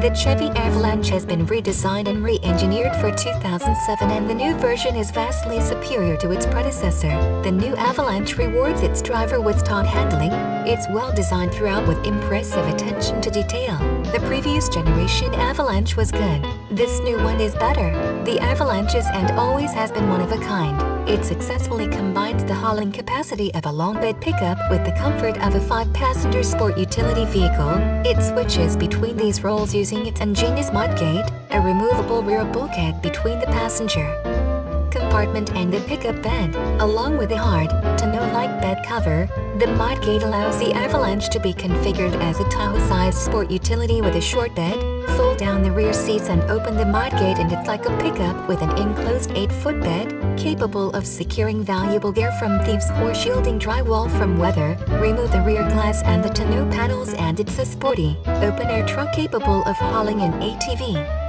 The Chevy Avalanche has been redesigned and re-engineered for 2007, and the new version is vastly superior to its predecessor. The new Avalanche rewards its driver with taut handling. It's well designed throughout with impressive attention to detail. The previous generation Avalanche was good. This new one is better. The Avalanche is and always has been one of a kind. It successfully combines the hauling capacity of a long bed pickup with the comfort of a 5-passenger sport utility vehicle. It switches between these roles using its ingenious Midgate, a removable rear bulkhead between the passenger compartment and the pickup bed, along with a hard, tonneau-like bed cover. The Midgate allows the Avalanche to be configured as a Tahoe-sized sport utility with a short bed. Fold down the rear seats and open the Midgate, and it's like a pickup with an enclosed 8-foot bed, capable of securing valuable gear from thieves or shielding drywall from weather. Remove the rear glass and the tonneau panels, and it's a sporty, open-air truck capable of hauling an ATV.